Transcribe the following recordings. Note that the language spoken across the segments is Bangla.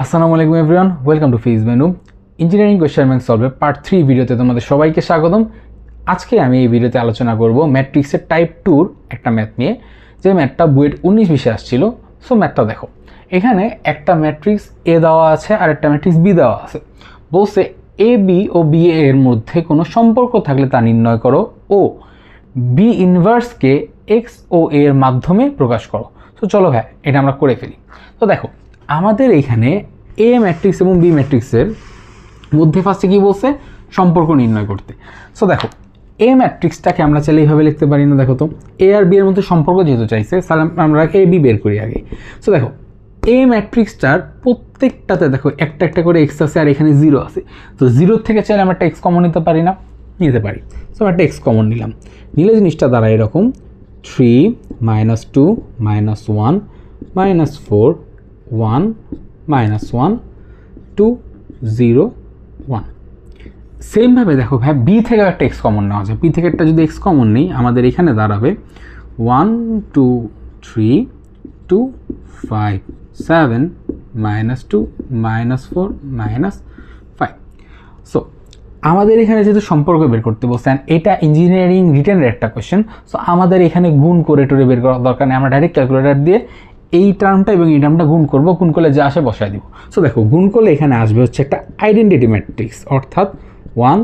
আসসালামু আলাইকুম এভরিওয়ান, ওয়েলকাম টু ফিজ মেনু ইঞ্জিনিয়ারিং কোয়েশ্চেন ব্যাংক সলভের পার্ট 3 ভিডিওতে তোমাদের সবাইকে স্বাগতম। আজকে আমি এই ভিডিওতে আলোচনা করব ম্যাট্রিক্সের টাইপ 2 একটা ম্যাথ নিয়ে, যে ম্যাথটা বুয়েট 19-20 আসছিল। সো ম্যাথটা দেখো, এখানে একটা ম্যাট্রিক্স এ দেওয়া আছে আর একটা ম্যাট্রিক্স বি দেওয়া আছে। বলছে এ বি ও বি এর মধ্যে কোনো সম্পর্ক থাকলে তা নির্ণয় করো ও বি ইনভার্সকে এক্স ও এর মাধ্যমে প্রকাশ করো। তো চলো ভাই এটা আমরা করে ফেলি। তো দেখো আমাদের এখানে এ ম্যাট্রিক্স এবং বি ম্যাট্রিক্সের মধ্যে ফার্স্টে কী বলছে, সম্পর্ক নির্ণয় করতে। সো দেখো এ ম্যাট্রিক্সটাকে আমরা চাইলে এইভাবে লিখতে পারি না। দেখো তো এ আর বি এর মধ্যে সম্পর্ক যেহেতু চাইছে, তাহলে আমরা এ বি বের করি আগে। সো দেখো এ ম্যাট্রিক্সটার প্রত্যেকটাতে দেখো একটা একটা করে এক্স আছে আর এখানে 0 আছে। তো 0 থেকে চাইলে আমরা একটা এক্স কমন নিতে পারি না, নিতে পারি। সো আমরা একটা এক্স কমন নিলাম, নিলে জিনিসটা দাঁড়ায় এরকম 3 - 2 - 1 - 4 1 - 1 2 0 1। সেমভাবে দেখো ভাই বি থেকে একটা এক্স কমন নেওয়া যায়। বি থেকে একটা যদি এক্স কমন নেই, আমাদের এখানে দাঁড়াবে 1 2 3 2 5 7 -2 -4 -5। সো আমাদের এখানে যেহেতু সম্পর্ক বের করতে বলছেন, এটা ইঞ্জিনিয়ারিং রিটেনের একটা কোয়েশ্চেন। সো আমাদের এখানে গুণ করে টোরে বের করার দরকার নেই, আমরা ডাইরেক্ট ক্যালকুলেটর দিয়ে এই টার্মটা এবং এই টার্মটা গুণ করব, গুণ করলে যা আসে বসায় দিব। সো দেখো গুণ করলে এখানে আসবে হচ্ছে একটা আইডেন্টিটি ম্যাট্রিক্স, অর্থাৎ 1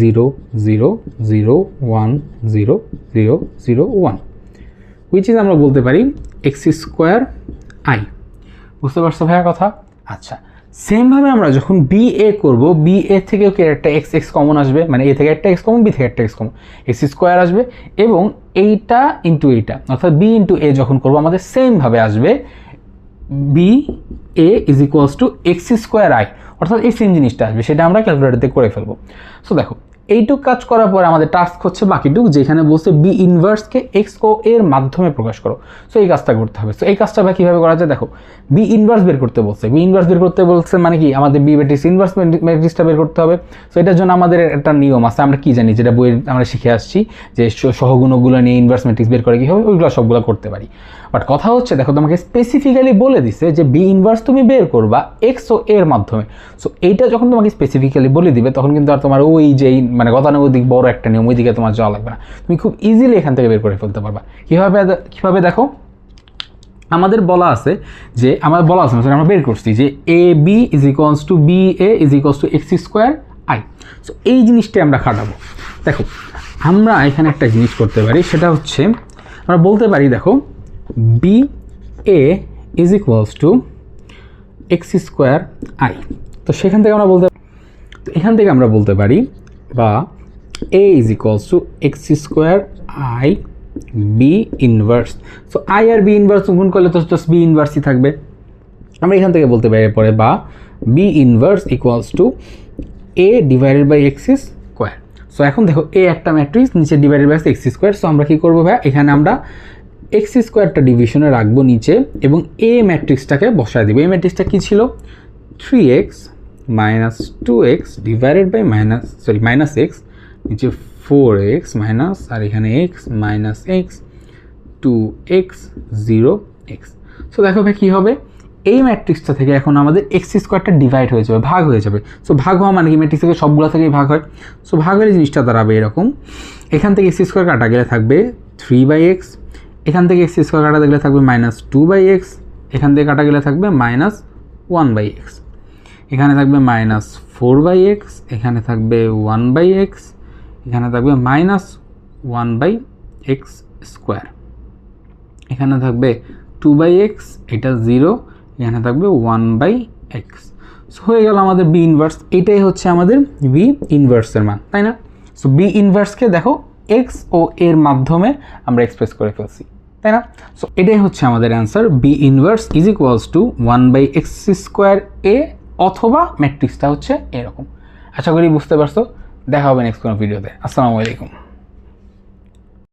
0 0 0 1 0 0 0 1, হুইচ ইজ আমরা বলতে পারি x² i। বুঝতে পারছো ভাইয়া কথা? আচ্ছা, সেমভাবে আমরা যখন বি এ করবো, বি এ থেকেও কি একটা এক্স এক্স কমন আসবে, মানে এ থেকে একটা এক্স কমন, বি থেকে একটা এক্স কমন, x² আসবে। এবং এইটা ইন্টু এইটা, অর্থাৎ বি ইন্টু এ যখন করবো আমাদের সেমভাবে আসবে B A is equals to x² i, অর্থাৎ এই সেম জিনিসটা আসবে, সেটা আমরা ক্যালকুলেটরতে করে ফেলবো। সো দেখো এইটুক কাজ করার পরে আমাদের টাস্ক হচ্ছে বাকিটুক, যেখানে বলছে বি ইনভার্সকে এক্স ও এর মাধ্যমে প্রকাশ করো। সো এই কাজটা করতে হবে। সো এই কাজটা ভাই কীভাবে করা যায়, দেখো বি ইনভার্স বের করতে বলছে। বি ইনভার্স বের করতে বলছে মানে কি, আমাদের বি ম্যাট্রিক্স ইনভার্স ম্যাট্রিক্সটা বের করতে হবে। সো এটার জন্য আমাদের একটা নিয়ম আছে, আমরা কি জানি, যেটা বইয়ের আমরা শিখে আসছি, যে সহগুণগুলো নিয়ে ইনভার্স ম্যাট্রিক্স বের করে কী হবে, ওইগুলো সবগুলো করতে পারি। বাট কথা হচ্ছে দেখো তোমাকে স্পেসিফিক্যালি বলে দিছে যে বি ইনভার্স তুমি বের করবা এক্স ও এর মাধ্যমে। সো এইটা যখন তোমাকে স্পেসিফিক্যালি বলে দিবে, তখন কিন্তু আর তোমার ওই যেই মানে গতানুগতিক বড় একটা নিয়ম, ওই দিকে তোমার যাওয়া লাগবে না, তুমি খুব ইজিলি এখান থেকে বের করে ফেলতে পারবা। কীভাবে দেখো, আমাদের বলা আছে যে আমরা বের করছি যে A B is equals to B A is equals to x² i। So এই জিনিসটাই আমরা খাটাবো। দেখো আমরা এখানে একটা জিনিস করতে পারি, সেটা হচ্ছে আমরা বলতে পারি দেখো B A is equals to x² i। তো সেখান থেকে আমরা বলতে পারি বা a is equals to x² i B inverse. So I আর বি ইনভার্স গুণ করলে তো জাস্ট বি ইনভার্সই থাকবে। আমরা এখান থেকে বলতে পারি পরে বা B inverse equals to A divided by x²। So এখন দেখো এ একটা ম্যাট্রিক্স, নিচে ডিভাইডেড বাই x²। সো আমরা কী করবো ভাই, এখানে আমরা x²টা ডিভিশনে রাখবো নিচে এবং এ ম্যাট্রিক্সটাকে বসায় দেবো। এই ম্যাট্রিক্সটা কী ছিল, 3x - 2x divided by minus x, নিচে 4x মাইনাস আর এখানে x minus x 2x 0x। So দেখো ভাই কী হবে, এই ম্যাট্রিক্সটা থেকে এখন আমাদের x²টা ডিভাইড হয়ে যাবে, ভাগ হয়ে যাবে। সো ভাগ হওয়া মানে কি, ম্যাট্রিক্স থেকে সবগুলো থেকেই ভাগ হয়। সো ভাগ হলে জিনিসটা দাঁড়াবে এরকম, এখান থেকে x² কাটা গেলে থাকবে 3/x, এখান থেকে x² কাটা গেলে থাকবে -2/x, এখান থেকে কাটা গেলে থাকবে -1/x, এখানে থাকবে -4/x, এখানে থাকবে 1/x, এখানে থাকবে -1/x², এখানে থাকবে 2/x, এটা 0, এখানে থাকবে 1/x। সো হয়ে গেল আমাদের বি ইনভার্স। এটাই হচ্ছে আমাদের বি ইনভার্সের মান, তাই না? সো বি ইনভার্সকে দেখো এক্স ও এর মাধ্যমে আমরা এক্সপ্রেস করে ফেলছি, তাই না? সো এটাই হচ্ছে আমাদের answer, B inverse is equals to 1/x² A, অথবা ম্যাট্রিক্সটা হচ্ছে এরকম। আশা করি বুঝতে পারছো। দেখা হবে নেক্সট কোনো ভিডিওতে। আসসালামু আলাইকুম।